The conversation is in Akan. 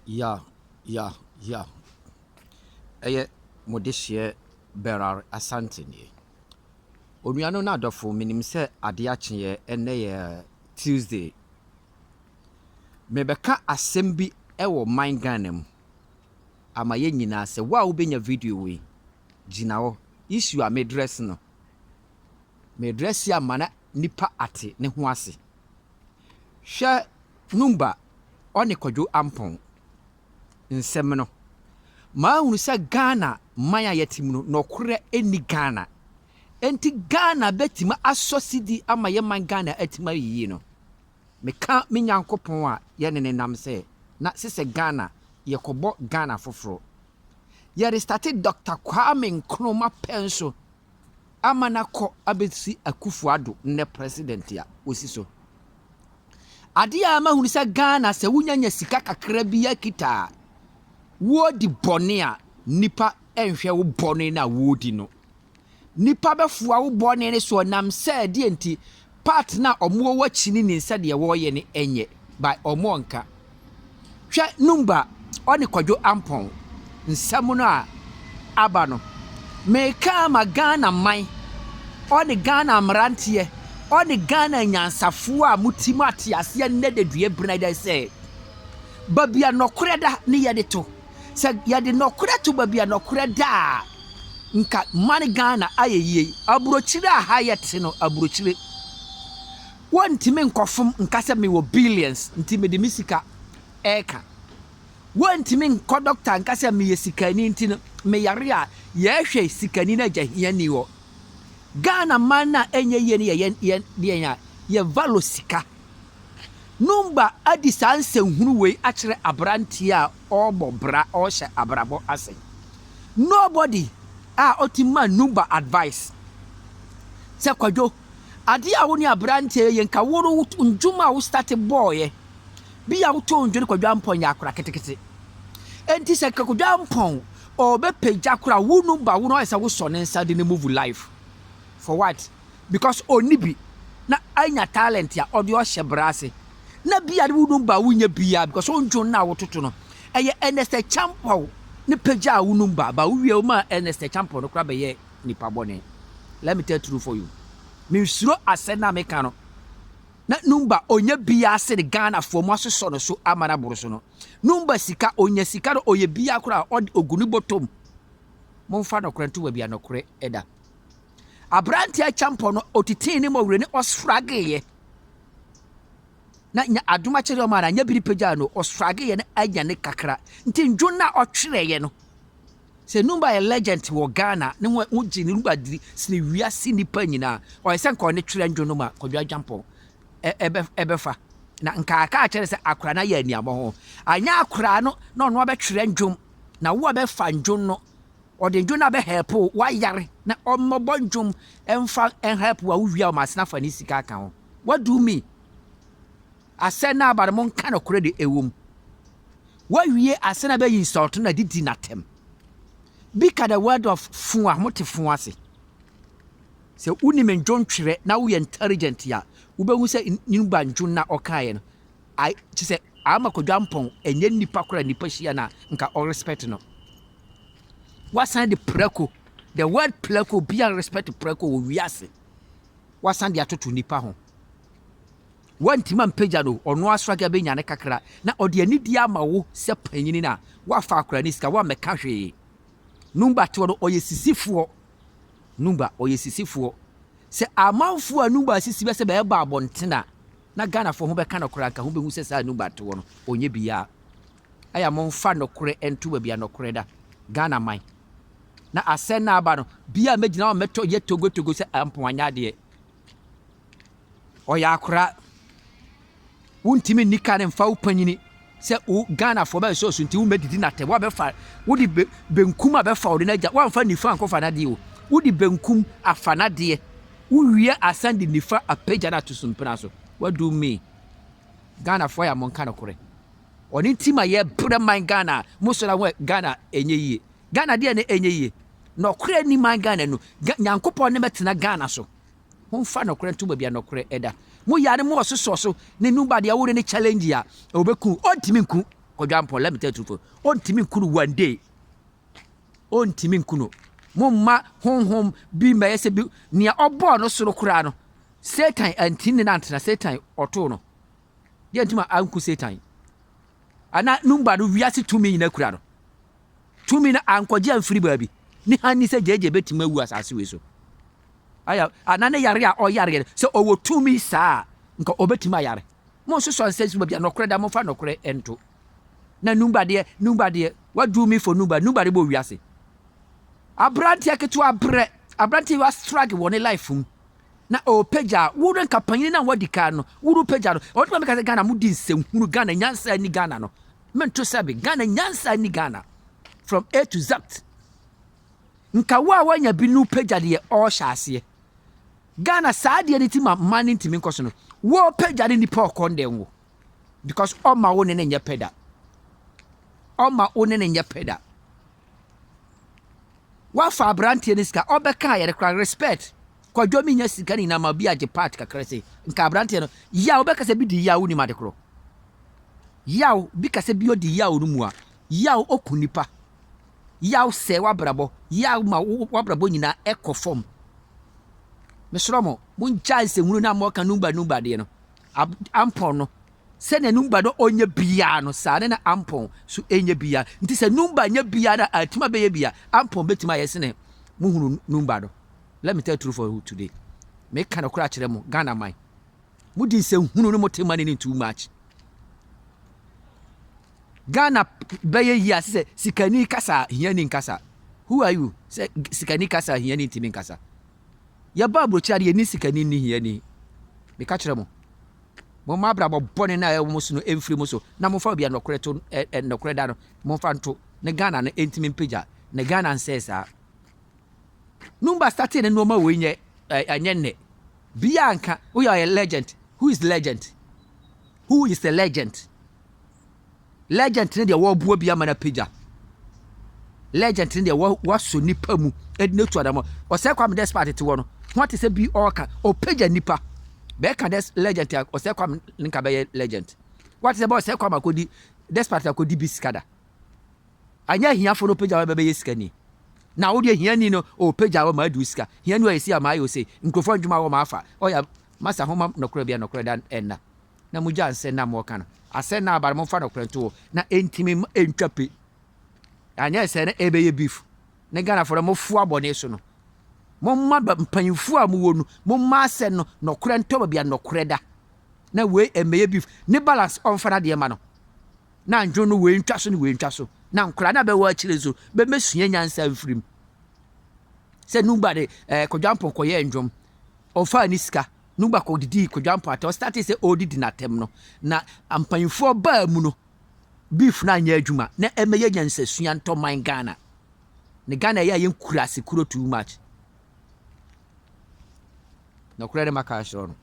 Yeah, yeah, yeah. Ɛyɛ modehyeɛ Benard Asante nie. Onua no n'adɔfo minim sɛ ade akyeɛ ɛnɛ yɛ Tuesday. Mebɛka asɛm bi ɛwɔ man Ghana mu. Ama yɛn nyinaa sɛ wo a wobɛnya video wei gyina hɔ. Issue a medress no. Medress ama na nipa ate ne ho ase. Hwɛ Numba ɔne Kwadwo Ampɔn nsɛm no. Maa hunu sɛ Ghana man a yɛtim no nɔkorɛ ɛni Ghana. Enti Ghana bɛtima asɔ sidi ama yɛ man Ghana atima yiyi no. Meka me Nyankopɔn a yɛne ne nam sɛ na sesɛ Ghana yɛkɔbɔ Ghana foforo. Yɛre starte Dr. Kwame Nkrumah penso ama na kɔ abɛsi Akufo-Addo ne president a osi so. Ade a ma hunu sɛ Ghana sɛ wunyanya sika kakra bi akita wo di bɔne a nipa ɛnhwɛ wo bɔne na wo di no. Nipa bɛfoa wo bɔne ne so nam sɛ de enti part na ɔmo wɔ kyini ne nsa de wɔyɛ ne ɛnyɛ by ɔmo nka. Hwɛ Numba ɔne Kwadwo Ampɔn nsɛm no a aba no. Meka ma Ghana man ɔne Ghana mmeranteɛ ɔne Ghana nyansafo a mutim ate aseɛ ne de dua brina da sɛ babia nɔkorɛ da ne yɛde to. Sɛ yɛde nɔkorɛ to babia nɔkorɛ da nka man Ghana ayɛ yie. Aburokyire a ha yɛte no aburokyire. Wɔntimi nkɔfom nka sɛ mewɔ billions nti mede me sika ɛka. Wɔntimi nkɔ doctor nka sɛ meyɛ sikani nti no meyare a yɛhwɛ sikani na agya hiani wɔ. Ghana man na enye yie ne yɛ valo sika. Numba adi saa nsɛnhunu wei akyerɛ aberanteɛ a ɔbɔ bra ɔhyɛ abrabɔ ase. Nobody a otima Numba advice. Sɛ Kwadwo ade a wo ne aberanteɛ yɛ nka wo ndwuma a wo start boy bi a wo to ndwene Kwadwo Ampɔn yɛ akora ketekete. Enti sɛ Kwadwo Ampɔn ɔbɛpagya kora wo Numba wo no ɛsɛ wo sɔ ne nsa de ne move life. For what? Because onibi na anya talent ya ɔde ɔhyɛ brase. Na bia de wo Numba wonya bia because onjo na wototo no. Ɛyɛ Ernest Champon ne pagya wo Numba ba wo wie wo ma Ernest Champon no kora bɛyɛ nipa bɔne. Let me tell you for you. Me suro asɛ na meka no. Na Numba onya bia ase de Ghana fo mo asosɔ no so amana boro so no. Numba sika onya sika no oye bia kora ɔde ogunu botom. Momfa no kranto wa bia no kore ɛda. Abrantia Champon no otiti ne mo wure ne osfrageye. Na nya adoma kyere o ma na nya biri pagya no osfrageye ne anya ne kakra. Nti ndwo na ɔtwereye no. Se Numba a legend wo Ghana ne wo gyi ne Numba diri sine wiase nipa nyina. O yɛ nka ne twere ndwo no ma Kwadwo Ampɔn ɛbɛfa. Na nka aka kyere se akora na yɛ aniabɔ ho. Anya akora no na ɔno abɛtwere ndwom na wo abɛfa ndwom no. Ɔde ndwo na bɛ help wa yare na ɔmmɔbɔ ndwom ɛmfa help wa wia o masena fa ne sika aka ho. What do me? Asɛ na aba mo nka no kore de ewom. Wa wie asɛ na bɛ insult na didi natem. Bika the word of fun a mote fun ase. Sɛ uni men ndwom twere na wo intelligent ya. Wo bɛhu sɛ Numba ndwom na ɔkae no. Ai kyɛ sɛ ama Kwadwo Ampɔn enye nipa kora nipa hia na nka all respect no. Wasan de preko the word preko be and respect preko wo wiase wasan de atoto nipa ho wantima mpagya no ono asraga be nyane kakra na ode ani di ama wo se panyini na wafa akora ni sika wa meka hwe Numba to no oye sisifoɔ Numba oye sisifoɔ se amanfo a Numba sisi be se be ba abontena na Ghana fo ho be ka no kora ka ho be hu se sa Numba to no onye bia aya momfa no kore ento ba bia no kore da Ghana man na asɛ na aba no bia megina o meto ye togo se Ampɔn anya de ɔya akora wontimi nika ne mfa wo panyini se wo Ghana fo ba so nti wo medidi na te wo bɛfa wo di benkum a bɛfa wo de na gya wo amfa nifa ankofa na de wo di benkum afa na de wo wie asan de nifa apagya na to sumpena so what do me Ghana fo ya monka no kore oni ntima ye bre man Ghana mo so na wo Ghana enye yie Ghana de ne enye yie no kore ni man Ghana no Nyankopɔn ne metena Ghana so momfa no kore nto ba bia no kore ɛda mo yare mo ososo so ne Numba de awore ne challenge ya obeku ontimi nku Kodwampo, let me tell you truth. On timi nkunu one day. On timi nkunu. Momma hom bi ma yese bi nia obo no soro kura no. Satan antini na antena Satan oto no. Dia ntima anku Satan. Ana numba do wiase tumi nyina kura no. Tumi na ankoje amfiri baabi. Ni hani se jeje betima wu asase we so. Aya anane yare a oyare se owo tumi saa nka obetima yare. Mo so so sense baabi anokore da mo fa nokore ento. Na numba de what do me for numba de bo wiase. Abranti aketu abre abranti was struggle won life na o peja wuru nkapanyi na wadika no wuru peja no o tuma meka Ghana mu di nsem hunu Ghana nyansa ni Ghana no mento sabe Ghana nyansa ni Ghana from A to Z nka wa wanya bi nu peja de o hyase Ghana saade ni tima mani ntimi nkoso no wo peja ni nipa okonde wo because all ma wo ne nya peda Oma one ne nya peda. Wa fa abrantie ni sika obeka ye rekra respect. Kwa dwomi nya sika ni na ma bi age part kakra se. Nka abrantie no ya obeka se bi di ya uni madekro. Ya bi ka se bi odi ya unu mu a. Ya okunipa. Ya se wa brabo. Ya ma wa brabo nyina ekofom. Mesromo mun chance hunu na mo ka numba de no. Ampon no. Se ne numba do onye bia no sa ne na ampon so enye bia nti se numba nya bia na atima be bia ampon betima yese ne muhunu numba do. Let me tell you truth for you today. Me kana kura kire mo Ghana man mudi se hunu no motema ne too much. Ghana beye ya se sikani kasa hiani nkasa. Who are you? Se sikani kasa hiani ntimi nkasa. Ya babro chari ye ni sikani ni hiani. Me ka kire mo mo ma bra bone na e mo so no emfiri mo so na mo fa bia nokore to nokore da no mo fa nto ne Ghana ne entimi pagya ne Ghana nsesa number starting no ma we nye anye ne bia nka we are a legend. Who is legend? Who is the legend? Legend ne de wo buo bia ma na pagya legend ne de wo so nipa mu edine to adamo o se kwam despite te wo no what is be orca o pagya nipa Beka des legend o se kwam nka be legend. What is about se kwam akodi despite akodi biskada. Anya hiafo no pagya be yesikani. Na wo de hiani no o pagya wo ma du sika. Hiani wa esi ama ayo se nkrofo ndwuma wo ma afa. Oya masa homa nokura bia nokura dan enna. Na muja anse na mo kana. Ase na abar mo fa nokura to na entimi entwape. Anya se na ebe ye beef. Ne Ghana for mo fu abone so no. Momma mpanyimfu a mu wonu momma ase no nokore ntoba bia nokore da na we emeye beef ne balance on fana de ma no na njo no we ntwa so ne we ntwa so na nkora na be wa chire so be mesua nyansa mfirim se numba de kodwampo koye ndwom ofa ni sika numba ko didi kodwampo ata start se odidi na tem no na mpanyimfu ba mu no beef na anya adwuma na emeye nyansa sua nto man Ghana ne Ghana ya yenkura sekuro too much. No credit my cash on.